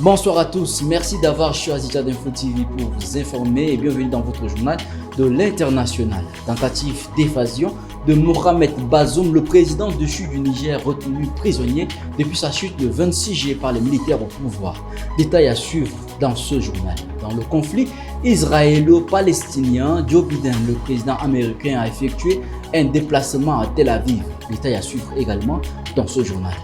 Bonsoir à tous, merci d'avoir choisi Jade Info TV pour vous informer et bienvenue dans votre journal de l'international. Tentative d'évasion de Mohamed Bazoum, le président déchu du Niger, retenu prisonnier depuis sa chute le 26 juillet par les militaires au pouvoir. Détail à suivre dans ce journal. Dans le conflit israélo-palestinien, Joe Biden, le président américain, a effectué un déplacement à Tel Aviv. Détail à suivre également dans ce journal.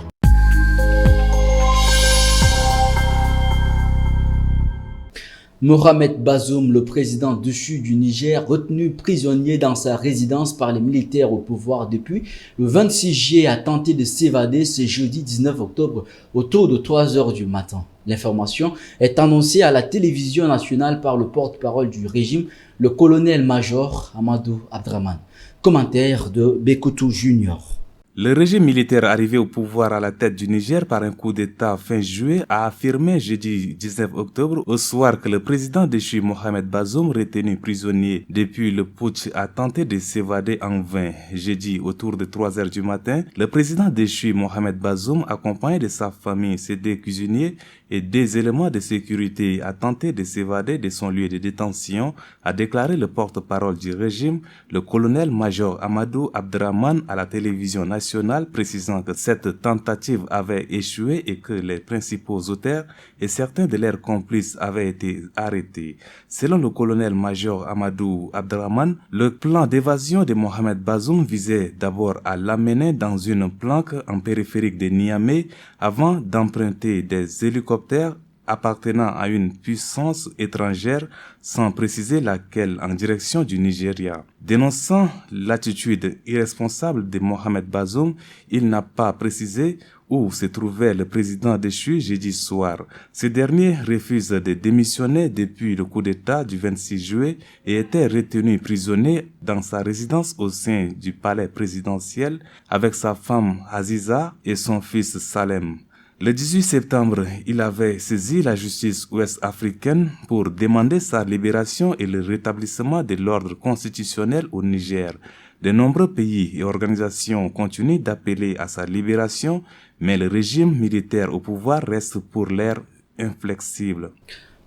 Mohamed Bazoum, le président déchu du Niger, retenu prisonnier dans sa résidence par les militaires au pouvoir depuis le 26 juillet, a tenté de s'évader ce jeudi 19 octobre autour de 3 h du matin. L'information est annoncée à la télévision nationale par le porte-parole du régime, le colonel-major Amadou Abdraman. Commentaire de Bekoutou Junior. Le régime militaire arrivé au pouvoir à la tête du Niger par un coup d'État fin juillet a affirmé jeudi 19 octobre au soir que le président déchu Mohamed Bazoum, retenu prisonnier depuis le putsch, a tenté de s'évader en vain. Jeudi, autour de 3 h du matin, le président déchu Mohamed Bazoum, accompagné de sa famille, ses 2 cuisiniers et des éléments de sécurité, a tenté de s'évader de son lieu de détention, a déclaré le porte-parole du régime, le colonel-major Amadou Abdraman, à la télévision nationale, précisant que cette tentative avait échoué et que les principaux auteurs et certains de leurs complices avaient été arrêtés. Selon le colonel-major Amadou Abdraman, le plan d'évasion de Mohamed Bazoum visait d'abord à l'amener dans une planque en périphérique de Niamey avant d'emprunter des hélicoptères appartenant à une puissance étrangère sans préciser laquelle en direction du Nigeria. Dénonçant l'attitude irresponsable de Mohamed Bazoum, il n'a pas précisé où se trouvait le président déchu jeudi soir. Ce dernier refuse de démissionner depuis le coup d'État du 26 juillet et était retenu prisonnier dans sa résidence au sein du palais présidentiel avec sa femme Aziza et son fils Salem. Le 18 septembre, il avait saisi la justice ouest-africaine pour demander sa libération et le rétablissement de l'ordre constitutionnel au Niger. De nombreux pays et organisations continuent d'appeler à sa libération, mais le régime militaire au pouvoir reste pour l'heure inflexible.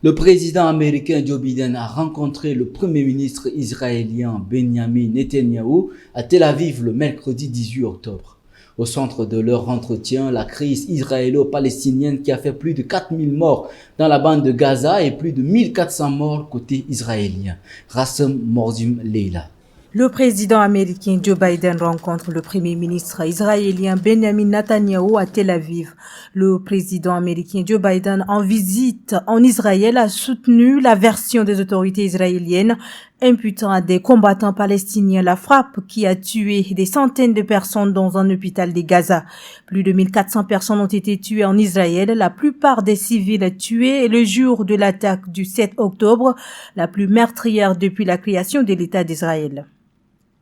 Le président américain Joe Biden a rencontré le premier ministre israélien Benjamin Netanyahou à Tel Aviv le mercredi 18 octobre. Au centre de leur entretien, la crise israélo-palestinienne qui a fait plus de 4000 morts dans la bande de Gaza et plus de 1400 morts côté israélien. Rassem Mordim Leila. Le président américain Joe Biden rencontre le premier ministre israélien Benjamin Netanyahou à Tel Aviv. Le président américain Joe Biden, en visite en Israël, a soutenu la version des autorités israéliennes imputant à des combattants palestiniens la frappe qui a tué des centaines de personnes dans un hôpital de Gaza. Plus de 1400 personnes ont été tuées en Israël, la plupart des civils tués le jour de l'attaque du 7 octobre, la plus meurtrière depuis la création de l'État d'Israël.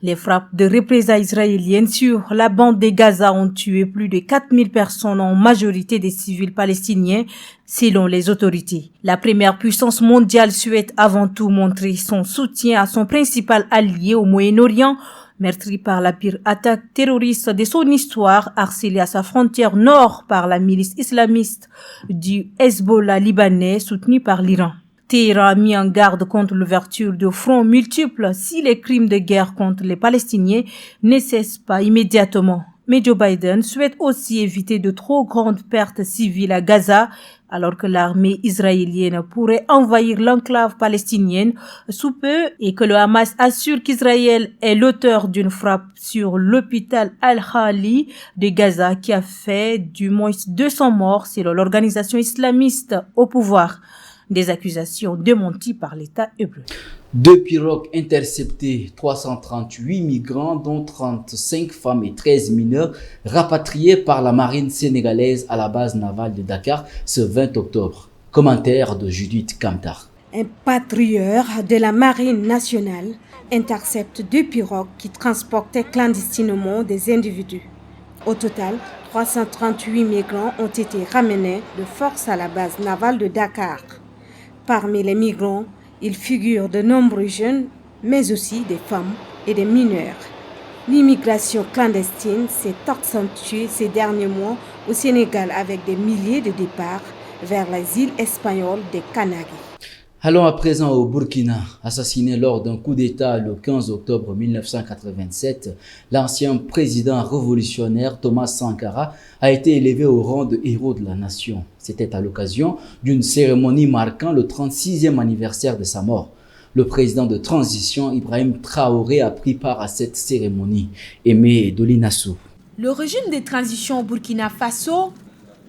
Les frappes de représailles israéliennes sur la bande de Gaza ont tué plus de 4000 personnes, en majorité des civils palestiniens, selon les autorités. La première puissance mondiale souhaite avant tout montrer son soutien à son principal allié au Moyen-Orient, meurtri par la pire attaque terroriste de son histoire, harcelé à sa frontière nord par la milice islamiste du Hezbollah libanais, soutenue par l'Iran. Téhéran a mis en garde contre l'ouverture de fronts multiples si les crimes de guerre contre les Palestiniens ne cessent pas immédiatement. Mais Joe Biden souhaite aussi éviter de trop grandes pertes civiles à Gaza, alors que l'armée israélienne pourrait envahir l'enclave palestinienne sous peu et que le Hamas assure qu'Israël est l'auteur d'une frappe sur l'hôpital Al-Khali de Gaza qui a fait du moins 200 morts selon l'organisation islamiste au pouvoir. Des accusations démenties par l'État hébreu. 2 pirogues interceptées, 338 migrants dont 35 femmes et 13 mineurs rapatriés par la marine sénégalaise à la base navale de Dakar ce 20 octobre. Commentaire de Judith Kamtar. Un patrouilleur de la marine nationale intercepte 2 pirogues qui transportaient clandestinement des individus. Au total, 338 migrants ont été ramenés de force à la base navale de Dakar. Parmi les migrants, il figure de nombreux jeunes, mais aussi des femmes et des mineurs. L'immigration clandestine s'est accentuée ces derniers mois au Sénégal avec des milliers de départs, vers les îles espagnoles des Canaries. Allons à présent au Burkina. Assassiné lors d'un coup d'État le 15 octobre 1987, l'ancien président révolutionnaire Thomas Sankara a été élevé au rang de héros de la nation. C'était à l'occasion d'une cérémonie marquant le 36e anniversaire de sa mort. Le président de transition Ibrahim Traoré a pris part à cette cérémonie. Aimé Dolinassou. Le régime de transition au Burkina Faso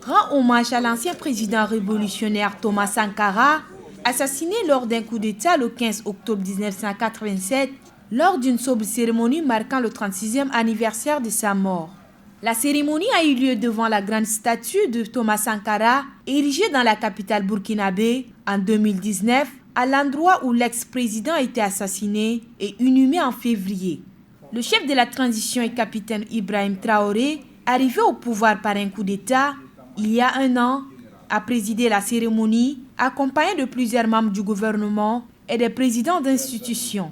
rend hommage à l'ancien président révolutionnaire Thomas Sankara, assassiné lors d'un coup d'État le 15 octobre 1987, lors d'une sobre cérémonie marquant le 36e anniversaire de sa mort. La cérémonie a eu lieu devant la grande statue de Thomas Sankara, érigée dans la capitale burkinabé en 2019, à l'endroit où l'ex-président a été assassiné et inhumé en février. Le chef de la transition et capitaine Ibrahim Traoré, arrivé au pouvoir par un coup d'État il y a un an, a présidé la cérémonie accompagné de plusieurs membres du gouvernement et des présidents d'institutions.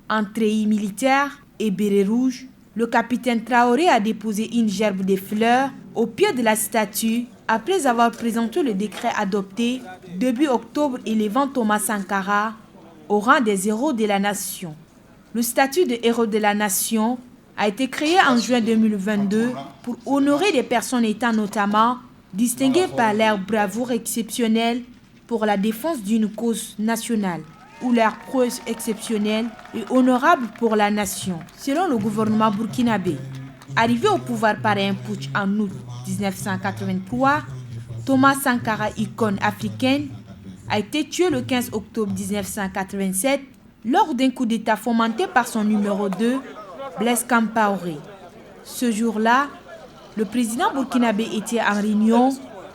En treillis militaire et béret rouge, le capitaine Traoré a déposé une gerbe de fleurs au pied de la statue après avoir présenté le décret adopté début octobre élevant Thomas Sankara au rang des héros de la nation. Le statut de héros de la nation a été créé en juin 2022 pour honorer des personnes étant notamment distinguées par leur bravoure exceptionnelle pour la défense d'une cause nationale ou leur preuve exceptionnelle et honorable pour la nation, selon le gouvernement burkinabé. Arrivé au pouvoir par un putsch en août 1983, Thomas Sankara, icône africaine, a été tué le 15 octobre 1987 lors d'un coup d'État fomenté par son numéro 2, Blaise Compaoré. Ce jour-là, le président burkinabé était en réunion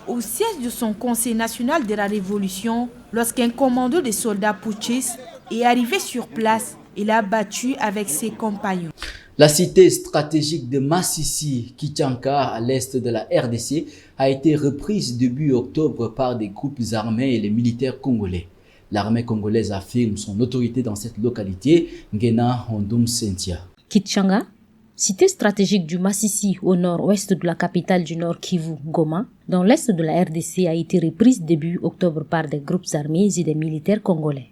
au siège de son Conseil national de la Révolution lorsqu'un commando de soldats putschistes est arrivé sur place et l'a battu avec ses compagnons. La cité stratégique de Massissi, Kichanka, à l'est de la RDC, a été reprise début octobre par des groupes armés et les militaires congolais. L'armée congolaise affirme son autorité dans cette localité, Ngena Hondoum Sentia. Kichanga, cité stratégique du Massissi au nord-ouest de la capitale du Nord Kivu, Goma, dans l'est de la RDC, a été reprise début octobre par des groupes armés et des militaires congolais.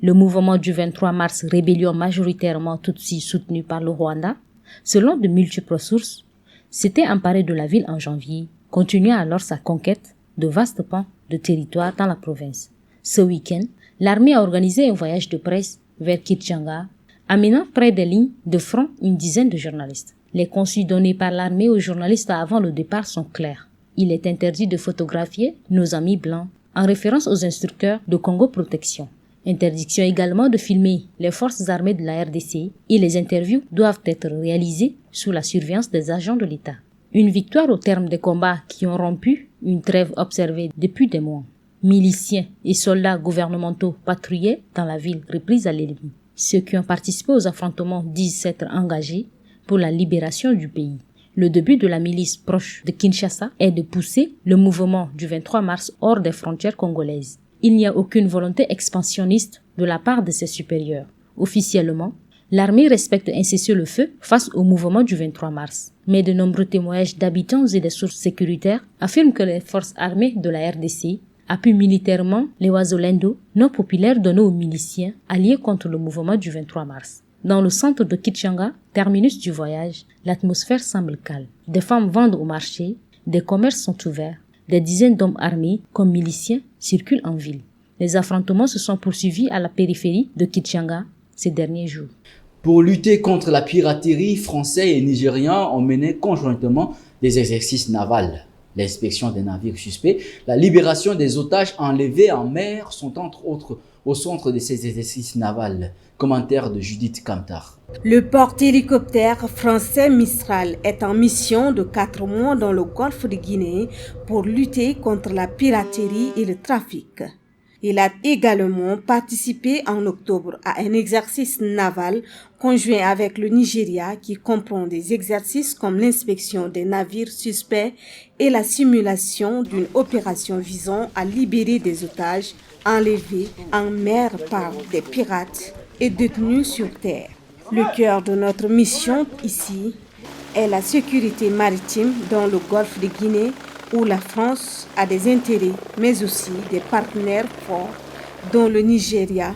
Le mouvement du 23 mars, rébellion majoritairement Tutsi soutenue par le Rwanda, selon de multiples sources, s'était emparé de la ville en janvier, continuant alors sa conquête de vastes pans de territoire dans la province. Ce week-end, l'armée a organisé un voyage de presse vers Kichanga, amenant près des lignes de front une dizaine de journalistes. Les consignes données par l'armée aux journalistes avant le départ sont claires. Il est interdit de photographier nos amis blancs, en référence aux instructeurs de Congo Protection. Interdiction également de filmer les forces armées de la RDC et les interviews doivent être réalisées sous la surveillance des agents de l'État. Une victoire au terme des combats qui ont rompu une trêve observée depuis des mois. Miliciens et soldats gouvernementaux patrouillaient dans la ville reprise à l'ennemi. Ceux qui ont participé aux affrontements disent s'être engagés pour la libération du pays. Le début de la milice proche de Kinshasa est de pousser le mouvement du 23 mars hors des frontières congolaises. Il n'y a aucune volonté expansionniste de la part de ses supérieurs. Officiellement, l'armée respecte un cessez-le-feu face au mouvement du 23 mars. Mais de nombreux témoignages d'habitants et des sources sécuritaires affirment que les forces armées de la RDC appuient militairement les Wazolendo, non populaires donnés aux miliciens alliés contre le mouvement du 23 mars. Dans le centre de Kichanga, terminus du voyage, l'atmosphère semble calme. Des femmes vendent au marché, des commerces sont ouverts, des dizaines d'hommes armés comme miliciens circulent en ville. Les affrontements se sont poursuivis à la périphérie de Kichanga ces derniers jours. Pour lutter contre la piraterie, Français et Nigérians ont mené conjointement des exercices navals. L'inspection des navires suspects, la libération des otages enlevés en mer sont entre autres au centre de ces exercices navals. Commentaire de Judith Kantar. Le porte-hélicoptère français Mistral est en mission de 4 mois dans le golfe de Guinée pour lutter contre la piraterie et le trafic. Il a également participé en octobre à un exercice naval conjoint avec le Nigeria qui comprend des exercices comme l'inspection des navires suspects et la simulation d'une opération visant à libérer des otages enlevés en mer par des pirates et détenus sur terre. Le cœur de notre mission ici est la sécurité maritime dans le golfe de Guinée où la France a des intérêts, mais aussi des partenaires forts, dont le Nigeria,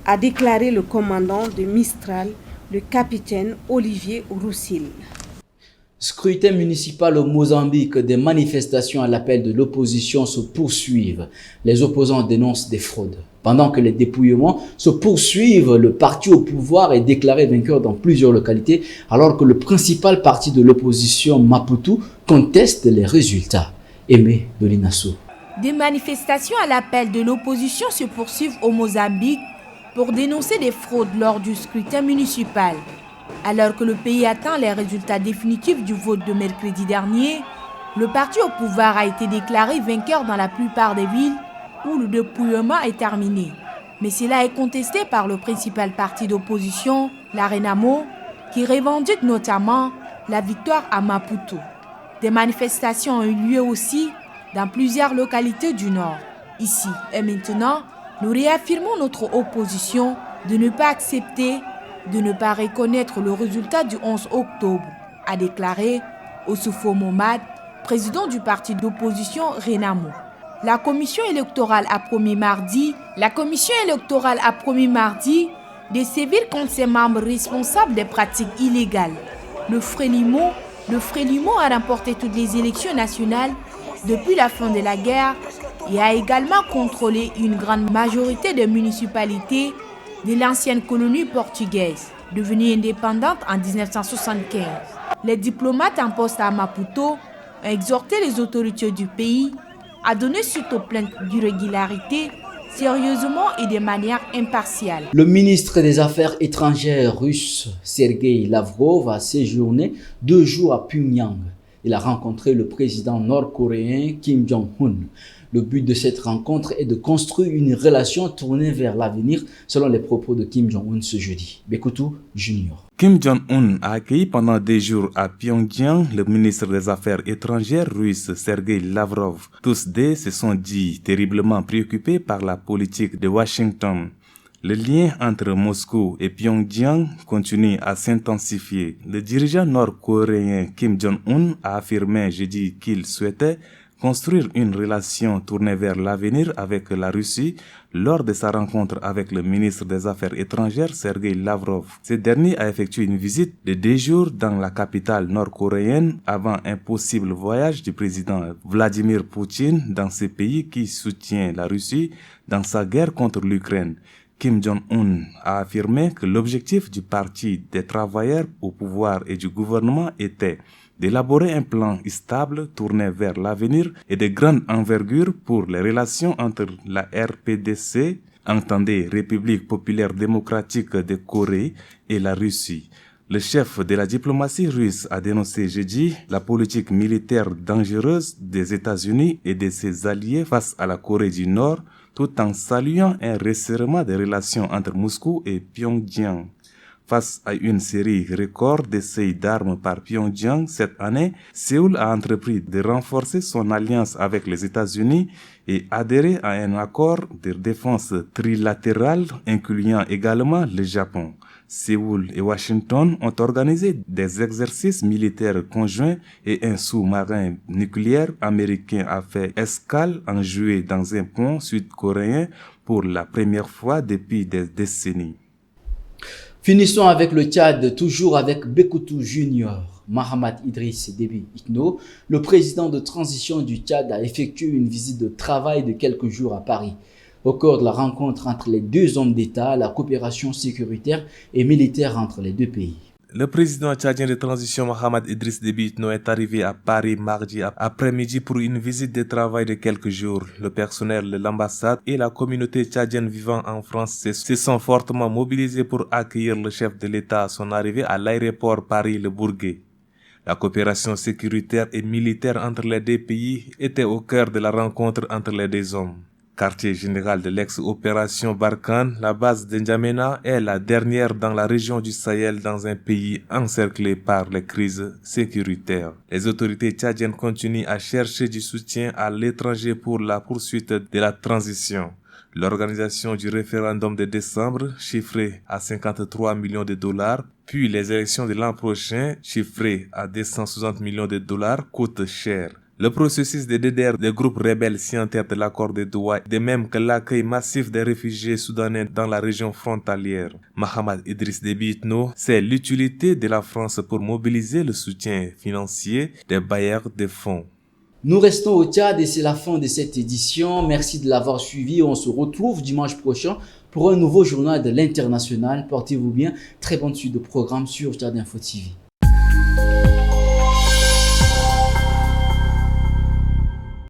a déclaré le commandant de Mistral, le capitaine Olivier Roussil. Scrutin municipal au Mozambique, des manifestations à l'appel de l'opposition se poursuivent. Les opposants dénoncent des fraudes. Pendant que les dépouillements se poursuivent, le parti au pouvoir est déclaré vainqueur dans plusieurs localités, alors que le principal parti de l'opposition, Maputo, conteste les résultats. Aimé Dolinasso. Des manifestations à l'appel de l'opposition se poursuivent au Mozambique pour dénoncer des fraudes lors du scrutin municipal. Alors que le pays attend les résultats définitifs du vote de mercredi dernier, le parti au pouvoir a été déclaré vainqueur dans la plupart des villes où le dépouillement est terminé. Mais cela est contesté par le principal parti d'opposition, la Renamo, qui revendique notamment la victoire à Maputo. Des manifestations ont eu lieu aussi dans plusieurs localités du Nord. Ici et maintenant, nous réaffirmons notre opposition de ne pas accepter, de ne pas reconnaître le résultat du 11 octobre, a déclaré Oussoufo Momad, président du parti d'opposition Renamo. La commission électorale a promis mardi de sévir contre ses membres responsables des pratiques illégales. Le Frélimo a remporté toutes les élections nationales depuis la fin de la guerre et a également contrôlé une grande majorité des municipalités de l'ancienne colonie portugaise, devenue indépendante en 1975. Les diplomates en poste à Maputo ont exhorté les autorités du pays à donner suite aux plaintes d'irrégularité sérieusement et de manière impartiale. Le ministre des Affaires étrangères russe, Sergei Lavrov, a séjourné 2 jours à Pyongyang. Il a rencontré le président nord-coréen Kim Jong-un. Le but de cette rencontre est de construire une relation tournée vers l'avenir, selon les propos de Kim Jong-un ce jeudi. Bekoutou Junior. Kim Jong-un a accueilli pendant 2 jours à Pyongyang le ministre des Affaires étrangères russe Sergei Lavrov. Tous deux se sont dit terriblement préoccupés par la politique de Washington. Le lien entre Moscou et Pyongyang continue à s'intensifier. Le dirigeant nord-coréen Kim Jong-un a affirmé jeudi qu'il souhaitait construire une relation tournée vers l'avenir avec la Russie lors de sa rencontre avec le ministre des Affaires étrangères Sergei Lavrov. Ce dernier a effectué une visite de 2 jours dans la capitale nord-coréenne avant un possible voyage du président Vladimir Poutine dans ce pays qui soutient la Russie dans sa guerre contre l'Ukraine. Kim Jong-un a affirmé que l'objectif du Parti des travailleurs au pouvoir et du gouvernement était d'élaborer un plan stable tourné vers l'avenir et de grande envergure pour les relations entre la RPDC, entendez République populaire démocratique de Corée, et la Russie. Le chef de la diplomatie russe a dénoncé jeudi la politique militaire dangereuse des États-Unis et de ses alliés face à la Corée du Nord, tout en saluant un resserrement des relations entre Moscou et Pyongyang. Face à une série record d'essais d'armes par Pyongyang cette année, Séoul a entrepris de renforcer son alliance avec les États-Unis et adhérer à un accord de défense trilatéral incluant également le Japon. Séoul et Washington ont organisé des exercices militaires conjoints et un sous-marin nucléaire américain a fait escale en juillet dans un pont sud-coréen pour la première fois depuis des décennies. Finissons avec le Tchad, toujours avec Bekoutou Junior. Mahamat Idriss Déby Itno, le président de transition du Tchad, a effectué une visite de travail de quelques jours à Paris. Au cours de la rencontre entre les 2 hommes d'État, la coopération sécuritaire et militaire entre les 2 pays. Le président tchadien de transition Mahamat Idriss Déby Itno est arrivé à Paris mardi après-midi pour une visite de travail de quelques jours. Le personnel de l'ambassade et la communauté tchadienne vivant en France se sont fortement mobilisés pour accueillir le chef de l'État à son arrivée à l'aéroport Paris-Le Bourget. La coopération sécuritaire et militaire entre les 2 pays était au cœur de la rencontre entre les 2 hommes. Quartier général de l'ex-opération Barkhane, la base d'Njamena est la dernière dans la région du Sahel dans un pays encerclé par les crises sécuritaires. Les autorités tchadiennes continuent à chercher du soutien à l'étranger pour la poursuite de la transition. L'organisation du référendum de décembre, chiffré à 53 millions de dollars, puis les élections de l'an prochain, chiffrées à 260 millions de dollars, coûtent cher. Le processus de DDR des groupes rebelles signataires de l'accord de Douai, de même que l'accueil massif des réfugiés soudanais dans la région frontalière. Mahamad Idriss Déby Itno, c'est l'utilité de la France pour mobiliser le soutien financier des bailleurs de fonds. Nous restons au Tchad et c'est la fin de cette édition. Merci de l'avoir suivi. On se retrouve dimanche prochain pour un nouveau journal de l'international. Portez-vous bien. Très bonne suite de programme sur Tchad Info TV.